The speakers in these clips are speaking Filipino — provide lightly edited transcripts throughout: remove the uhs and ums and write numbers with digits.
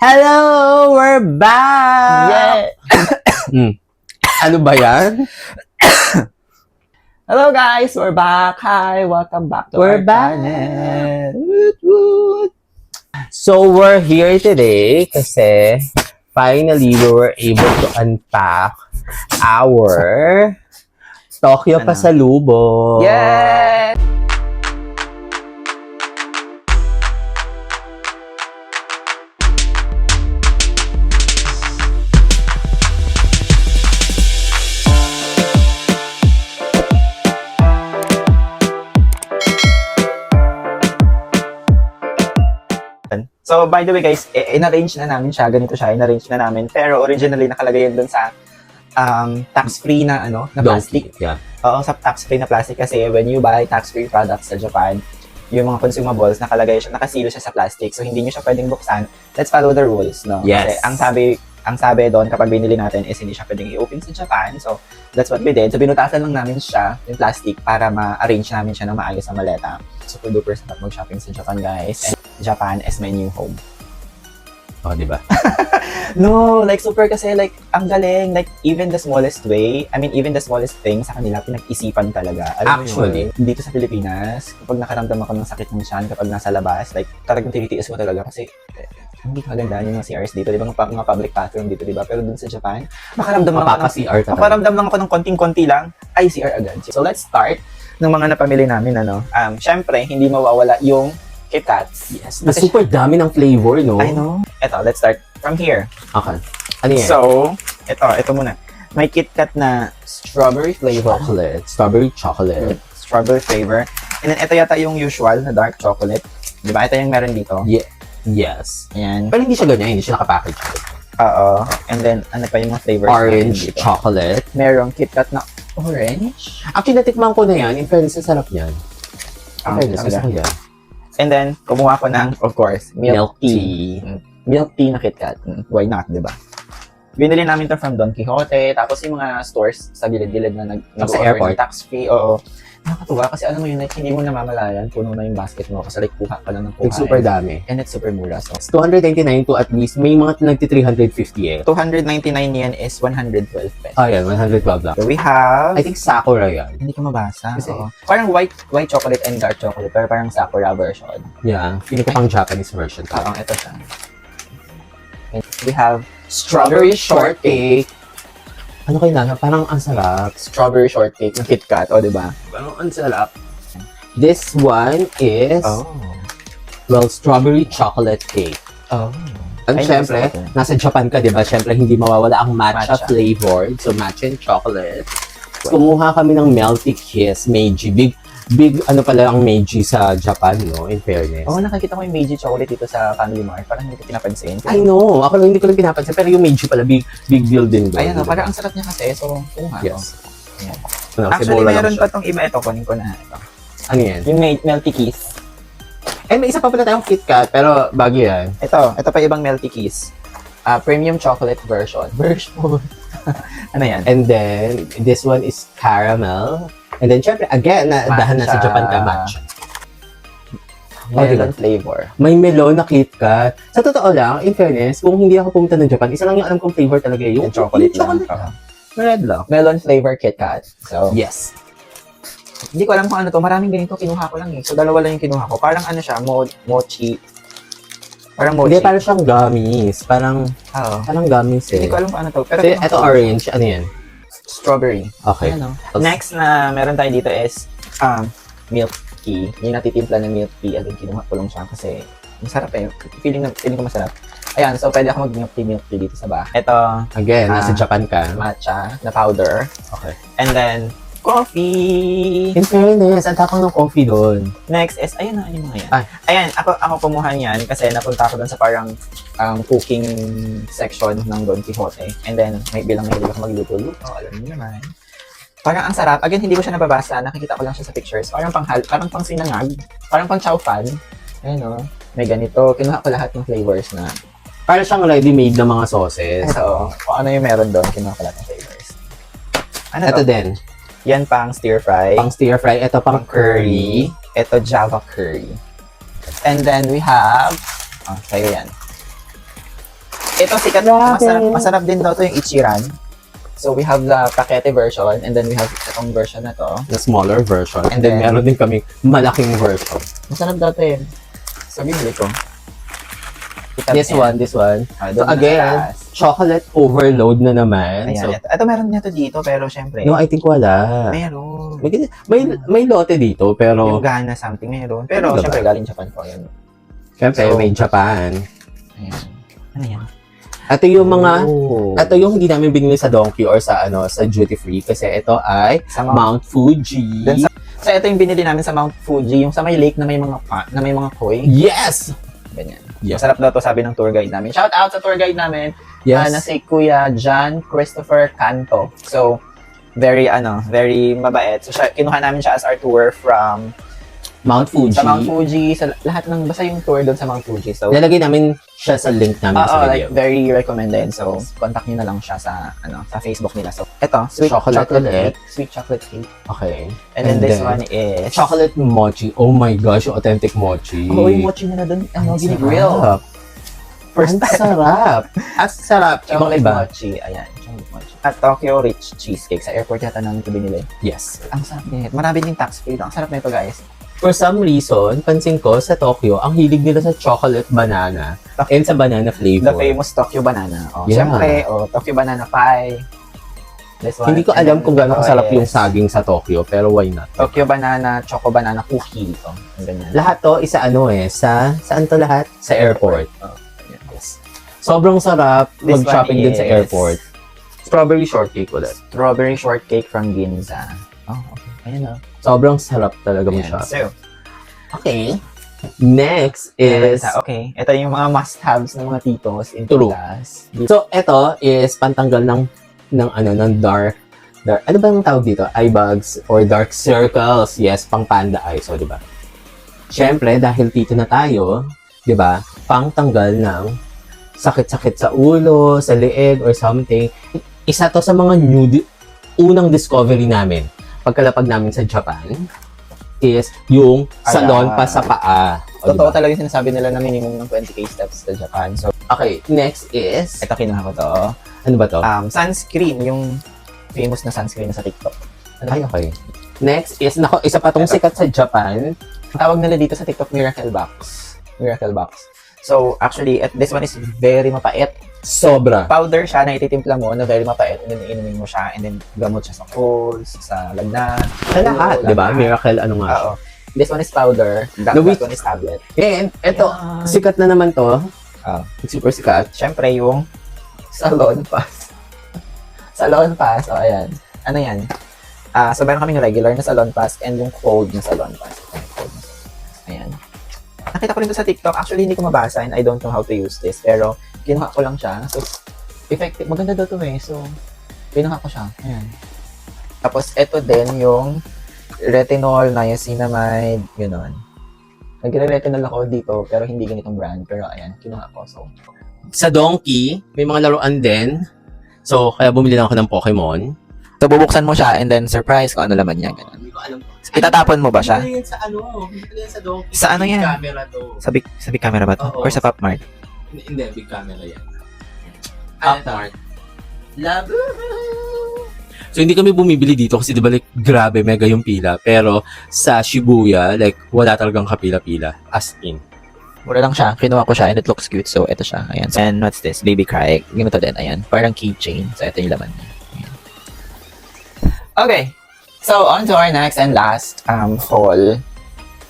Hello! We're back! Yeah. Ano ba yan? Hello guys, we're back. Hi, welcome back to We're our back. channel. Woot, woot. So, we're here today kasi finally we were able to unpack our Tokyo Ano? Pasalubong. Yes! So, by the way guys, in-arrange na namin siya. Ganito siya, in-arrange na namin. Pero originally, nakalagay yun dun sa tax-free na, na plastic. Yeah. Oo, sa tax-free na plastic kasi when you buy tax-free products sa Japan, yung mga consumables, nakasilo siya sa plastic. So, hindi nyo siya pwedeng buksan. Let's follow the rules, no? Yes. Kasi ang sabi doon kapag binili natin is hindi siya pwedeng i-open sa Japan. So, that's what we did. So, binutasan lang namin siya, yung plastic, para ma-arrange namin siya ng maayos sa maleta. Super duper sarap mag-shopping sa Japan, guys. And Japan is my new home. Oh, di ba? No, like super kasi like ang galing, like even the smallest thing sa kanila pinag-isipan talaga. Alam mo Actually, yun, dito sa Pilipinas, kapag nakaramdam ako ng sakit ng tiyan kapag nasa labas, like talagang tinitiis ko talaga kasi hindi kagandaan yung mga CRs dito, di ba? Mga public bathroom dito, di ba? Pero dun sa Japan, makaramdam Mapapa-CR talaga. makaramdam lang ako ng konting-konti lang, ay CR agad. So let's start ng mga napamili namin, syempre, hindi mawawala yung KitKats. Yes. Na super dami ng flavor, no? I know. Eto, let's start from here. Okay. Ano yan? So, ito muna. May KitKat na strawberry flavor. Strawberry chocolate. Strawberry flavor. And then, ito yata yung usual na dark chocolate. Di ba? Ito yung meron dito. Yes. Ayan. Pero hindi siya ganyan, hindi siya nakapackage. Oo. And then, ano pa yung mga flavors? Orange chocolate. Merong KitKat na orange. Actually, natikman ko na yan. In fairness, ang sarap yan. In fairness, gusto ko yan. And then, kumuha ko ng, of course, milk tea. Milk tea na KitKat. Why not, di ba? Binili namin to from Don Quixote, tapos yung mga stores sa gilid-gilid na Sa airport? tax-free, oo. Nakakatuwa kasi alam mo yun, like, hindi mo namamalayan, puno na yung basket mo kasi like kuha ka lang ng kuha. Like, super dami. And it's super mura. So, It's 299 to at least, may mga nagti-350 eh. 299 yen is 112 pesos. Ah, yan, 112 lang. So we have, I think Sakura yan. hindi ko mabasa. Kasi- Oo. Parang white chocolate and dark chocolate, pero parang Sakura version. Yeah, feeling ko pang Japanese version. Oo, ito siya. And we have strawberry shortcake. Ano kayo na? Parang ang sarap. Strawberry shortcake ng KitKat, o diba? Parang ang sarap. This one is, Oh. well, strawberry chocolate cake. Oh. At Ay, syempre, nasa akin. nasa Japan ka, di ba? Syempre, hindi mawawala ang matcha Matcha. flavored. So, matcha and chocolate. Kumuha kami ng Melty Kiss, Meiji. Big ano pala ang Meiji sa Japan, no? In fairness. Oh, nakakita ko yung Meiji chocolate dito sa Family Mart. Parang hindi ko pinapansin. I know. Ako lang hindi ko lang pinapansin. Pero yung Meiji pala, big deal din doon. Ayan, diba? parang ang sarap niya kasi. So, kumuha ko. Yes. Ayan. Ano, Actually, Cebola lang meron siya. pa tong iba. Ito, kunin ko na. Ito. Ano yan? Yung Melty Kiss. And may isa pa pala tayong KitKat, pero bago yan. Ito pa ibang Melty Kiss. Premium chocolate version. Ano yan? And then, this one is caramel. And then, syempre, again, dahil nasa Matcha. Japan ka, matcha. Melon flavor. May melon na KitKat. Sa totoo lang, in fairness, kung hindi ako pumunta ng Japan, isa lang yung alam kong flavor talaga yung Yung chocolate lang. Red lang. Melon flavor KitKat. So, Yes. hindi ko alam kung ano to. Maraming ganito. Kinuha ko lang eh. So, dalawa lang yung kinuha ko. Parang ano siya, mochi. Parang mochi. Hindi, parang siyang gummies. Parang gummies eh. Hindi ko alam kung ano to. Pero Kasi kinuha ito ko. orange, ano yan? Strawberry. Okay. Ano? Next na meron tayo dito is milk tea. Yung natitimpla ng milk tea. Alin, kinuha ko lang siya kasi masarap eh. Feeling ko masarap. Ayan, so pwede ako mag-milk tea dito sa bahay. Ito, Again, nasa Japan ka. matcha na powder. Okay. And then, coffee. In fairness, ang tapang ng coffee doon. Next is, ayun na, yung mga yan. Ay. Ayan, ako kumuha niyan kasi napunta ako doon sa parang cooking section ng Don Quixote. And then, may bilang ako magluto-luto. Alam niyo naman. Parang ang sarap. Again, hindi ko siya nababasa. Nakikita ko lang siya sa pictures. Parang pang sinangag. Parang pang chow fan. Ayun o. May ganito. Kinuha ko lahat ng flavors na. Para siyang ready-made na mga sauces. Ito. Kung ano yung meron doon, kinuha ko lahat ng flavors. Ano Ito to? din. Yan pang stir fry. Pang stir fry. Ito pang curry. Ito Java curry. And then we have, sa'yo yan. Ito sikat, masarap din daw to yung Ichiran. So, we have the pakete version, and then we have itong version na to. The smaller version. And And then, then- meron din kami malaking version. Masarap daw to yun. So, bibili ko. This one. Ah, So, doon na again, sa taas. chocolate overload na naman. Ayan, So, ito meron nito dito, pero syempre, no, I think wala. meron. May lote dito, pero Yung Ghana something meron. Pero Ano ba? syempre, galing Japan po yun. syempre, So, may Japan. Ayan. Ano yan? Ito yung mga, Oh. ito yung hindi namin binili sa Donkey or sa sa duty free kasi ito ay Sa Mount. Mount Fuji. Then So, ito yung binili namin sa Mount Fuji, yung sa may lake na may mga koi. Yes! Ganyan. Yeah. Masarap daw to, sabi ng tour guide namin. Shout out sa tour guide namin, Yes. na si Kuya John Christopher Canto. So, very mabait. So, kinuha namin siya as our tour from Mount Fuji. sa Mount Fuji, sa lahat ng, basta yung tour doon sa Mount Fuji. So, Lalagay namin siya sa link namin sa like video. very recommended. So, contact niyo na lang siya sa sa Facebook nila. So, ito, sweet Chocolate chocolate ulit. cake. Sweet chocolate cake. Okay. And then this one is Chocolate mochi. Oh my gosh, yung authentic mochi. Oh, yung mochi nila doon, Ang gini-grill. sarap. First Ang time. sarap. Ang sarap. Ibang Chocolate iba. mochi. Ayan, chocolate mochi. At Tokyo Rich Cheesecake. Sa airport yata namin ito binili. Yes. Ang sarap nito. Marami din tax free. Ang sarap nito, guys. For some reason, pansin ko sa Tokyo, ang hilig nila sa chocolate banana and sa banana The flavor. famous Tokyo Banana. Oh, Yeah. Siyempre, Tokyo Banana Pie. This one. Hindi ko And alam then kung gaano ito kasarap yung is saging sa Tokyo, pero why not? Tokyo Banana, Choco Banana Cookie. Ito. Ang ganyan. Lahat to, saan to lahat? Sa airport. Oh, ganyan. Yes. Sobrang sarap This mag-shopping one din sa is airport. Strawberry shortcake ulit. Strawberry Shortcake from Ginza. Oh, okay. Ayan o. Sobrang sarap talaga Ayan. mag-shopping. So, Okay. Next is... okay. Ito yung mga must-haves ng mga titos in True. Pitas. So, ito is pantanggal ng dark. Ano ba ang tawag dito? Eye bags or dark circles. Yes, pang panda eyes. So, di ba? Siyempre, dahil tito na tayo, di ba? Pangtanggal ng sakit-sakit sa ulo, sa leeg, or something. Isa to sa mga unang discovery namin pagkalapag namin sa Japan is yung salon pa sa paa. O, Totoo diba? talaga yung sinasabi nila na minimum ng 20k steps sa Japan. So, Okay, next is... ito kinuha ko to. Ano ba to? Sunscreen, yung famous na sunscreen na sa TikTok. Ay, okay. Next is, isa pa tong sikat sa Japan. Ang tawag nila dito sa TikTok, Miracle Box. Miracle Box. So, actually, this one is very mapait. Sobra. Powder siya na ititimpla mo na very mapait, and then iinumin mo siya, and then gamot siya sa colds, sa lagnat. Sa lahat, di ba? Miracle, ano nga siya. Oo. This one is powder, that Louis- one is tablet. And, eto, Ayan. sikat na naman to. Ah. Super sikat. Siyempre, yung Salon Pass. Salon Pass, o ayan. Ano yan? So, meron kaming regular na Salon Pass and yung cold na Salon Pass. Ito yung cold na Salon Pass. Ayan. Nakita ko rin ito sa TikTok. Actually, hindi ko mabasa and I don't know how to use this. Pero, kinuha ko lang siya. So, effective. Maganda daw to eh. So, kinuha ko siya. Ayan. Tapos, ito din yung retinol, niacinamide, gano'n. Nagre-retinol ako dito, pero hindi ganitong brand. Pero, ayan, kinuha ko. So, Sa Donkey, may mga laruan din. So, kaya bumili lang ako ng Pokemon. So, bubuksan mo siya and then surprise kung ano laman niya. Ganun. Hindi ko alam. Itatapon mo ba siya? Hindi yan sa hindi ko yan sa Donkey. Sa ano yan? Camera to. Sa big camera ba to? Oo. Or sa Pop Mart? Hindi, big camera yan. Pop Ito. Love. So, hindi kami bumibili dito kasi di ba like, grabe, mega yung pila. Pero sa Shibuya, like, wala talagang kapila-pila. As in. Mura lang siya. Kinuha ko siya and it looks cute. So, ito siya. Ayan. And what's this? Baby Cry. Ganito din. Ayan. Parang keychain. So, ito yung laman niya. Ayan. Okay. So, on to our next and last haul.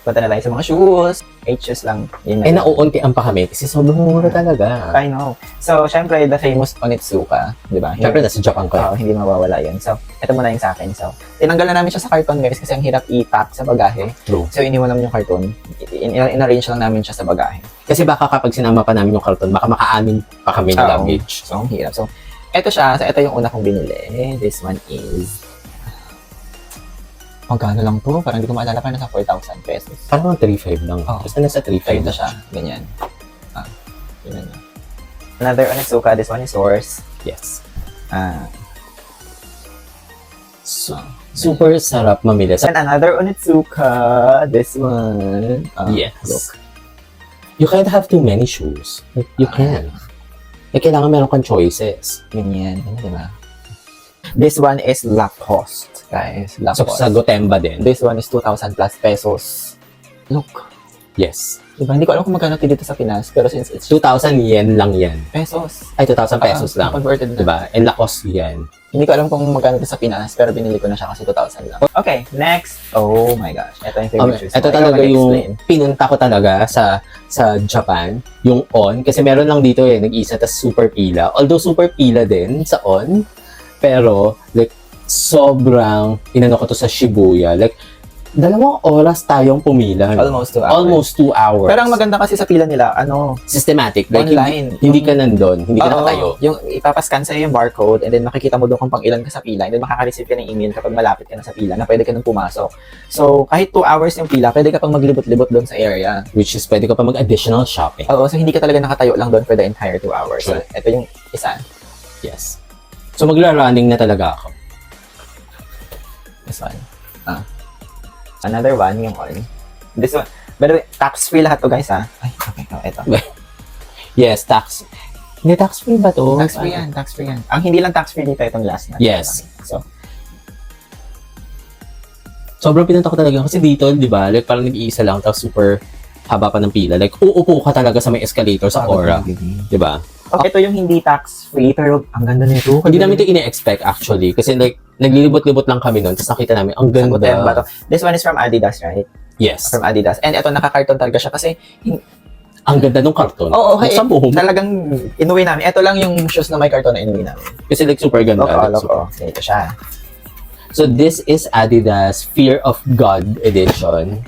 Punta na tayo sa mga shoes. 8 shoes lang. Yun Eh, na. nauuntian pa kami kasi sobrang mura talaga. I know. So, syempre, the famous Onitsuka. Di ba? Siyempre, nasa Japan ko. Oo, hindi mawawala yun. So, ito muna yung sa akin. So, tinanggal na namin siya sa carton, guys, kasi ang hirap i-pack sa bagahe. True. So, iniwan namin yung carton. In-arrange lang namin siya sa bagahe. Kasi baka kapag sinama pa namin yung karton, baka makaanin pa kami ng Oo. luggage. So, ang hirap. So, ito siya. So, ito yung una kong binili. This one is... Magkano lang to? Parang hindi ko maalala. Parang nasa 4,000 pesos. Parang 3.5 lang. Oo. Basta nasa 3.5 Ito na siya. Ganyan. Ganyan na. Another Onitsuka. This one is Source. Yes. Ah. Super sarap mamili. And another Onitsuka. This one. Yes. Look. You can't have too many shoes. Like, you can. kailangan meron kang choices. Ganyan. Ano, diba? This one is Lacoste, guys. So, Lacoste. sa Gotemba din. This one is 2,000 plus pesos. Look. Yes. Diba? Hindi ko alam kung magkano ito dito sa Pinas, pero since it's 2,000 yen lang yan. pesos. Ay, 2,000 pesos lang. Converted na. Diba? And Lacoste yan. Hindi ko alam kung magkano ito sa Pinas, pero binili ko na siya kasi 2,000 lang. Okay, next. Oh my gosh. Ito yung favorite shoes. Ito mo. talaga Ikaw yung mag-explain. pinunta ko talaga sa Japan, yung On. Kasi meron lang dito nag-isa, tas super pila. Although super pila din sa On, pero like sobrang inano ko to sa Shibuya. Like, 2 oras tayong pumila. No? Almost 2 hours. Almost 2 hours. Pero ang maganda kasi sa pila nila, systematic. Like, online. Hindi ka nandun. Hindi ka Oo, nakatayo. yung ipapascan sa'yo yung barcode and then makikita mo doon kung pang ilan ka sa pila and then makaka-receive ka ng email kapag malapit ka na sa pila na pwede ka nang pumasok. So, kahit 2 hours yung pila, pwede ka pang maglibot-libot doon sa area. Which is, pwede ka pa mag-additional shopping. Oo, so hindi ka talaga nakatayo lang doon for the entire 2 hours. So, Sure. ito yung isa. Yes. So, magla-running na talaga ako. This one. Another one, yung on. This one. By the way, tax-free lahat to guys ha. Ay, okay. Oh, ito. Yes, tax. Hindi, tax-free ba to? Tax-free yan, tax-free yan. Ang hindi lang tax-free dito, itong last na. Yes. So, Sobrang pinunta ko talaga. Kasi dito, di ba, like parang nag-iisa lang, tapos super haba pa ng pila. Like, uupo ka talaga sa may escalator sa Aura. Di ba? okay, ito yung hindi tax-free, pero ang ganda nito. Hindi namin ito ine-expect actually. Kasi like, naglilibot-libot lang kami noon, tapos nakita namin, ang Ba ganda. to? This one is from Adidas, right? Yes. From Adidas. And ito, naka-carton talaga siya kasi Ang ganda ng karton. Oo, okay. Sa buhok. talagang inuwi namin. Ito lang yung shoes na may carton na inuwi namin. Kasi like, super ganda. Like, super. Ito siya. So, this is Adidas Fear of God edition.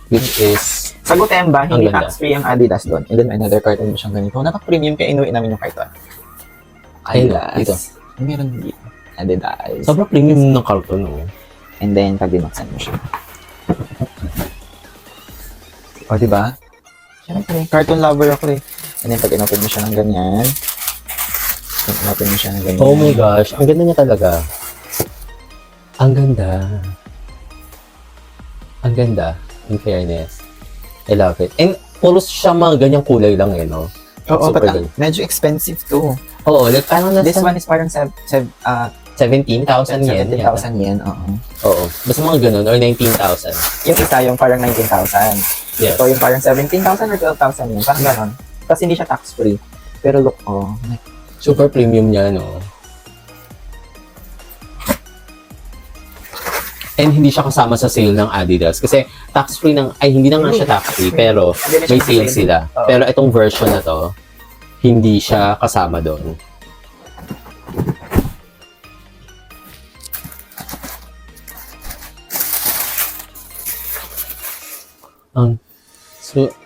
Which is, Sa Gotemba, hindi ganda. tax-free ang Adidas doon. And then may another carton mo siyang ganito. Napaka-premium kaya inuwi namin yung carton. Ayun, Adidas. dito. Meron dito. Adidas. sobrang premium ng karton. No? And then, pag binuksan mo siya. O, diba? Siyempre, carton lover ako eh. And then, pag inopen mo siya ng ganyan, pag inopen mo siya ng ganyan. Oh my gosh, ang ganda niya talaga. Ang ganda. Ang ganda, in fairness. I love it. And puro siya mga ganyang kulay lang no? Oo, super but ganda. medyo expensive too. Oo, like parang nasa This one is parang 17,000 yen. 70,000 yen. Oo. Oo, basta mga ganun, or 19,000. Yung isa yung parang 19,000. Yes. Ito yung parang 17,000 or 12,000 yen. Parang ganon. Tapos hindi siya tax-free. Pero look, Super premium niya, no? And hindi siya kasama sa sale ng Adidas. Kasi tax-free hindi na nga siya tax-free, pero may sale sila. Oo. Pero itong version na to, hindi siya kasama doon.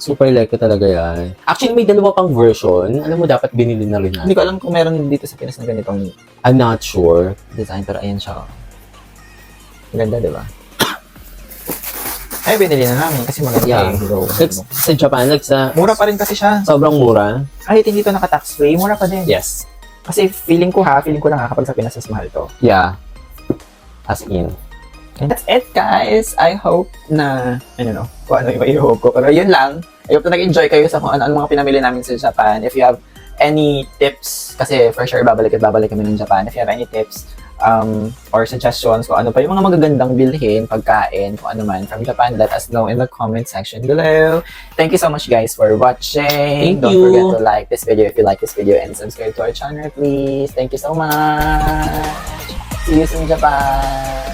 Super like ko talaga yan. Actually, may 2 pang version. Alam mo, dapat binili na rin hindi natin. ko alam kung meron dito sa Pinas na ganitong I'm not sure. design. Pero ayan siya. Maganda, di ba? Ay, binili na namin kasi maganda. Yeah. Go. Like, sa Japan, like sa Mura pa rin kasi siya. sobrang mura. Kahit hindi to naka-tax free, mura pa din. Yes. Kasi feeling ko lang kapag sa Pinas mas mahal to. Yeah. As in. And that's it, guys. I hope na, I don't know, kung ano yung i-hope ko. Pero yun lang. I hope na nag-enjoy kayo sa kung ano mga pinamili namin sa Japan. If you have any tips, kasi for sure, babalik kami ng Japan. If you have any tips or suggestions kung ano pa yung mga magagandang bilhin, pagkain, kung ano man from Japan, let us know in the comment section below. Thank you so much, guys, for watching. Thank Don't you. forget to like this video if you like this video and subscribe to our channel, please. Thank you so much. See you soon, Japan.